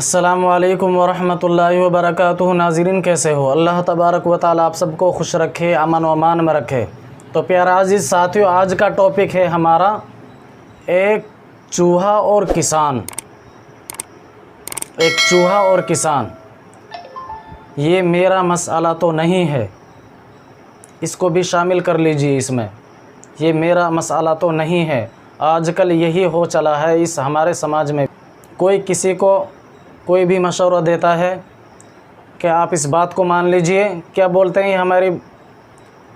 السلام علیکم ورحمۃ اللہ وبرکاتہ۔ ناظرین کیسے ہو؟ اللہ تبارک و تعالیٰ آپ سب کو خوش رکھے، امن و امان میں رکھے۔ تو پیارا عزیز ساتھیو، آج کا ٹاپک ہے ہمارا ایک چوہا اور کسان۔ ایک چوہا اور کسان، یہ میرا مسئلہ تو نہیں ہے، اس کو بھی شامل کر لیجئے اس میں۔ یہ میرا مسئلہ تو نہیں ہے، آج کل یہی ہو چلا ہے اس ہمارے سماج میں۔ کوئی کسی کو کوئی بھی مشورہ دیتا ہے کہ آپ اس بات کو مان لیجئے، کیا بولتے ہیں یہ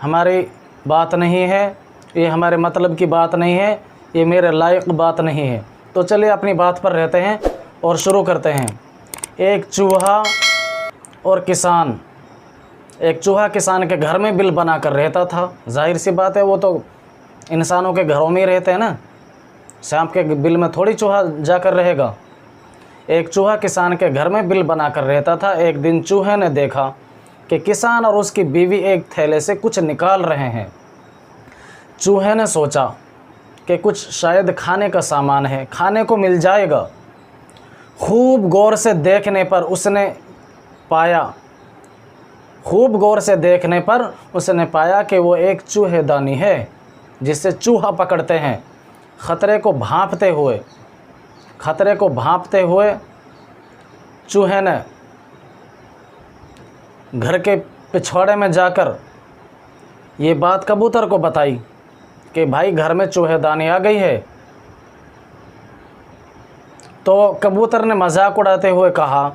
ہماری بات نہیں ہے، یہ ہمارے مطلب کی بات نہیں ہے، یہ میرے لائق بات نہیں ہے۔ تو چلیے اپنی بات پر رہتے ہیں اور شروع کرتے ہیں۔ ایک چوہا اور کسان۔ ایک چوہا کسان کے گھر میں بل بنا کر رہتا تھا۔ ظاہر سی بات ہے، وہ تو انسانوں کے گھروں میں ہی رہتے ہیں نا، سانپ کے بل میں تھوڑی چوہا جا کر رہے گا۔ ایک چوہا کسان کے گھر میں بل بنا کر رہتا تھا۔ ایک دن چوہے نے دیکھا کہ کسان اور اس کی بیوی ایک تھیلے سے کچھ نکال رہے ہیں۔ چوہے نے سوچا کہ کچھ شاید کھانے کا سامان ہے، کھانے کو مل جائے گا۔ خوب غور سے دیکھنے پر اس نے پایا کہ وہ ایک چوہے دانی ہے جس سے چوہا پکڑتے ہیں۔ خطرے کو بھانپتے ہوئے چوہے نے گھر کے پچھواڑے میں جا کر یہ بات کبوتر کو بتائی کہ بھائی گھر میں چوہے دانی آ گئی ہے۔ تو کبوتر نے مذاق اڑاتے ہوئے کہا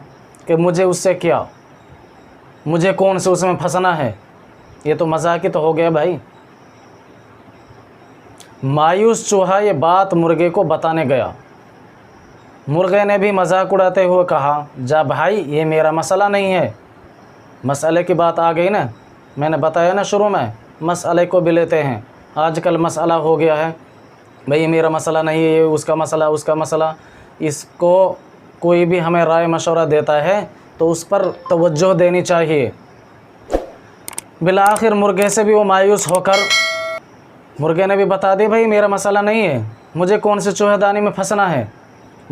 کہ مجھے اس سے کیا، مجھے کون سے اس میں پھنسنا ہے، یہ تو مذاق ہی تو ہو گیا بھائی۔ مایوس چوہا یہ بات مرغے کو بتانے گیا۔ مرغے نے بھی مذاق اڑاتے ہوئے کہا، جا بھائی یہ میرا مسئلہ نہیں ہے۔ مسئلے کی بات آ گئی نا، میں نے بتایا نا شروع میں، مسئلے کو بھی لیتے ہیں۔ آج کل مسئلہ ہو گیا ہے، بھئی یہ میرا مسئلہ نہیں ہے، یہ اس کا مسئلہ۔ اس کو کوئی بھی ہمیں رائے مشورہ دیتا ہے تو اس پر توجہ دینی چاہیے۔ بالآخر مرغے سے بھی وہ مایوس ہو کر مرغے نے بھی بتا دی، بھئی میرا مسئلہ نہیں ہے، مجھے کون سے چوہے دانی میں پھنسنا ہے۔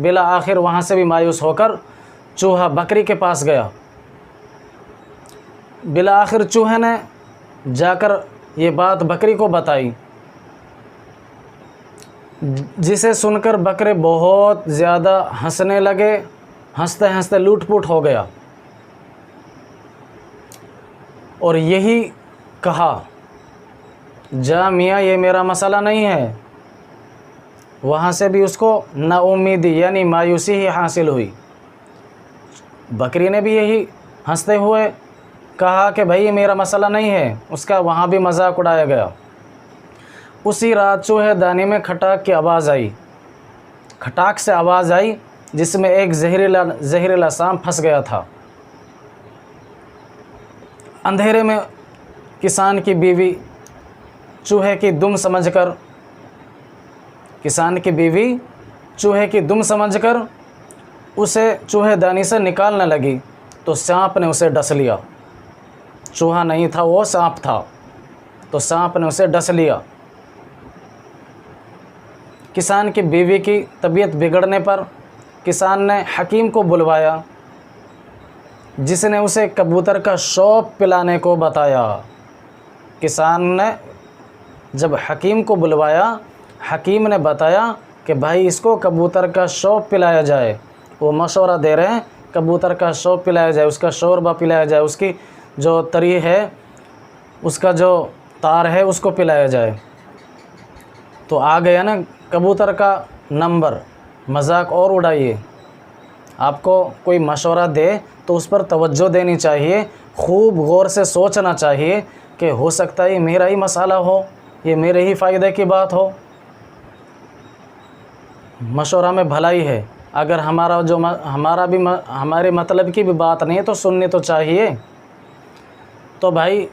بالآخر وہاں سے بھی مایوس ہو کر چوہا بکری کے پاس گیا۔ بالآخر چوہے نے جا کر یہ بات بکری کو بتائی، جسے سن کر بکرے بہت زیادہ ہنسنے لگے، ہنستے ہنستے لوٹ پوٹ ہو گیا اور یہی کہا، جا میاں یہ میرا مسئلہ نہیں ہے۔ وہاں سے بھی اس کو نا امیدی یعنی مایوسی ہی حاصل ہوئی۔ بکری نے بھی یہی ہنستے ہوئے کہا کہ بھائی یہ میرا مسئلہ نہیں ہے، اس کا وہاں بھی مذاق اڑایا گیا۔ اسی رات چوہے دانی میں کھٹاک سے آواز آئی جس میں ایک زہریلا سانپ پھنس گیا تھا۔ اندھیرے میں کسان کی بیوی چوہے کی دم سمجھ کر اسے چوہے دانی سے نکالنے لگی تو سانپ نے اسے ڈس لیا۔ چوہا نہیں تھا، وہ سانپ تھا، تو سانپ نے اسے ڈس لیا۔ کسان کی بیوی کی طبیعت بگڑنے پر کسان نے حکیم کو بلوایا، جس نے اسے کبوتر کا شوپ پلانے کو بتایا۔ کسان نے جب حکیم کو بلوایا، حکیم نے بتایا کہ بھائی اس کو کبوتر کا شوپ پلایا جائے۔ وہ مشورہ دے رہے ہیں کبوتر کا شوپ پلایا جائے، اس کا شوربہ پلایا جائے، اس کی جو تری ہے، اس کا جو تار ہے، اس کو پلایا جائے۔ تو آ گیا نا کبوتر کا نمبر۔ مذاق اور اڑائیے، آپ کو کوئی مشورہ دے تو اس پر توجہ دینی چاہیے، خوب غور سے سوچنا چاہیے کہ ہو سکتا ہے یہ میرا ہی مسئلہ ہو، یہ میرے ہی فائدے کی بات ہو۔ مشورہ میں بھلائی ہے، اگر ہمارے مطلب کی بھی بات نہیں ہے تو سننی تو چاہیے۔ تو بھائی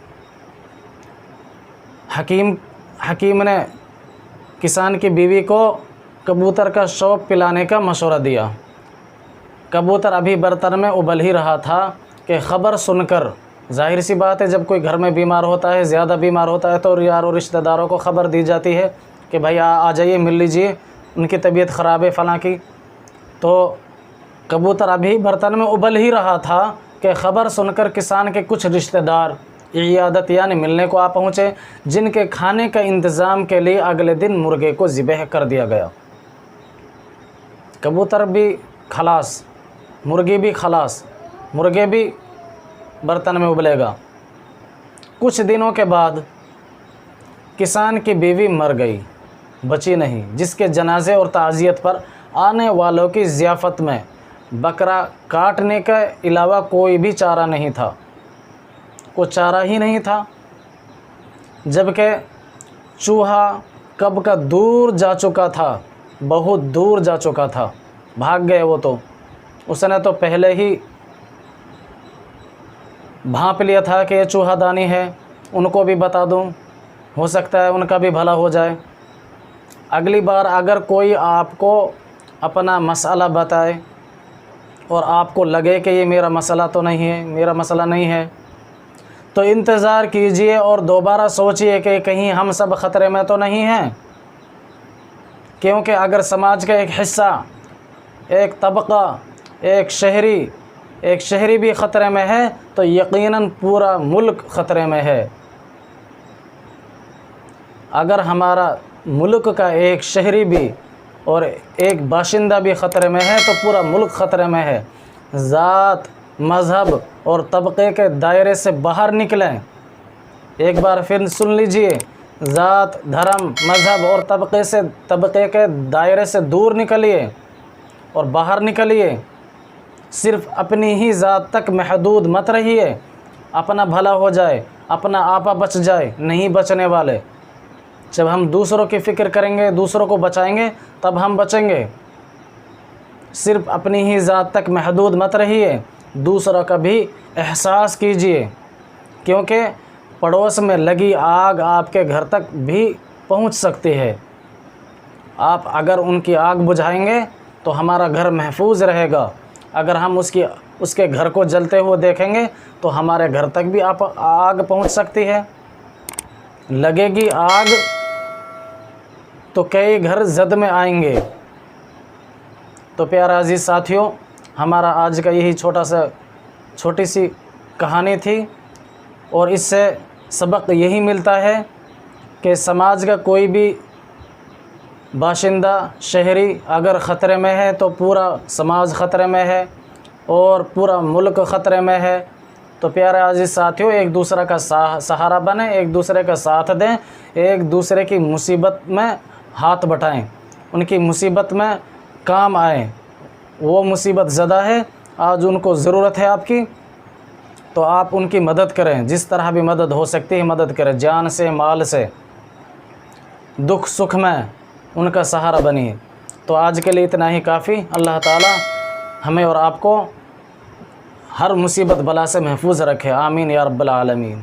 حکیم نے کسان کی بیوی کو کبوتر کا شوپ پلانے کا مشورہ دیا۔ کبوتر ابھی برتن میں ابل ہی رہا تھا کہ خبر سن کر، ظاہر سی بات ہے جب کوئی گھر میں بیمار ہوتا ہے، زیادہ بیمار ہوتا ہے تو یاروں رشتہ داروں کو خبر دی جاتی ہے کہ بھائی آ جائیے، مل لیجئے، ان کی طبیعت خراب ہے فلاں کی۔ تو کبوتر ابھی برتن میں ابل ہی رہا تھا کہ خبر سن کر کسان کے کچھ رشتہ دار عیادت یعنی ملنے کو آ پہنچے، جن کے کھانے کا انتظام کے لیے اگلے دن مرغے کو ذبح کر دیا گیا۔ کبوتر بھی خلاص، مرغی بھی خلاص، مرغے بھی برتن میں ابلے گا۔ کچھ دنوں کے بعد کسان کی بیوی مر گئی، بچی نہیں، جس کے جنازے اور تعزیت پر آنے والوں کی ضیافت میں بکرا کاٹنے کے علاوہ کوئی بھی چارہ نہیں تھا، کوئی چارہ ہی نہیں تھا۔ جبکہ چوہا کب کا دور جا چکا تھا، بہت دور جا چکا تھا، بھاگ گئے وہ تو، اس نے تو پہلے ہی بھانپ لیا تھا کہ یہ چوہا دانی ہے، ان کو بھی بتا دوں، ہو سکتا ہے ان کا بھی بھلا ہو جائے۔ اگلی بار اگر کوئی آپ کو اپنا مسئلہ بتائے اور آپ کو لگے کہ یہ میرا مسئلہ تو نہیں ہے، میرا مسئلہ نہیں ہے، تو انتظار کیجئے اور دوبارہ سوچئے کہ کہیں ہم سب خطرے میں تو نہیں ہیں۔ کیونکہ اگر سماج کا ایک حصہ، ایک طبقہ، ایک شہری بھی خطرے میں ہے تو یقیناً پورا ملک خطرے میں ہے۔ اگر ہمارا ملک کا ایک شہری بھی اور ایک باشندہ بھی خطرے میں ہے تو پورا ملک خطرے میں ہے۔ ذات، مذہب اور طبقے کے دائرے سے باہر نکلیں۔ ایک بار پھر سن لیجئے، ذات، دھرم، مذہب اور طبقے کے دائرے سے دور نکلیے اور باہر نکلیے۔ صرف اپنی ہی ذات تک محدود مت رہیے، اپنا بھلا ہو جائے، اپنا آپا بچ جائے، نہیں بچنے والے۔ جب ہم دوسروں کی فکر کریں گے، دوسروں کو بچائیں گے، تب ہم بچیں گے۔ صرف اپنی ہی ذات تک محدود مت رہیے، دوسروں کا بھی احساس کیجئے، کیونکہ پڑوس میں لگی آگ آپ کے گھر تک بھی پہنچ سکتی ہے۔ آپ اگر ان کی آگ بجھائیں گے تو ہمارا گھر محفوظ رہے گا، اگر ہم اس کے گھر کو جلتے ہوئے دیکھیں گے تو ہمارے گھر تک بھی آگ پہنچ سکتی ہے۔ لگے گی آگ تو کئی گھر زد میں آئیں گے۔ تو پیارے عزیز ساتھیوں، ہمارا آج کا یہی چھوٹی سی کہانی تھی، اور اس سے سبق یہی ملتا ہے کہ سماج کا کوئی بھی باشندہ، شہری اگر خطرے میں ہے تو پورا سماج خطرے میں ہے اور پورا ملک خطرے میں ہے۔ تو پیارے عزیز ساتھیوں، ایک دوسرے کا سہارا بنیں، ایک دوسرے کا ساتھ دیں، ایک دوسرے کی مصیبت میں ہاتھ بٹائیں، ان کی مصیبت میں کام آئیں۔ وہ مصیبت زدہ ہے، آج ان کو ضرورت ہے آپ کی، تو آپ ان کی مدد کریں، جس طرح بھی مدد ہو سکتی ہے مدد کریں، جان سے، مال سے، دکھ سکھ میں ان کا سہارا بنیے۔ تو آج کے لیے اتنا ہی کافی۔ اللہ تعالی ہمیں اور آپ کو ہر مصیبت بلا سے محفوظ رکھے، آمین یا رب العالمین۔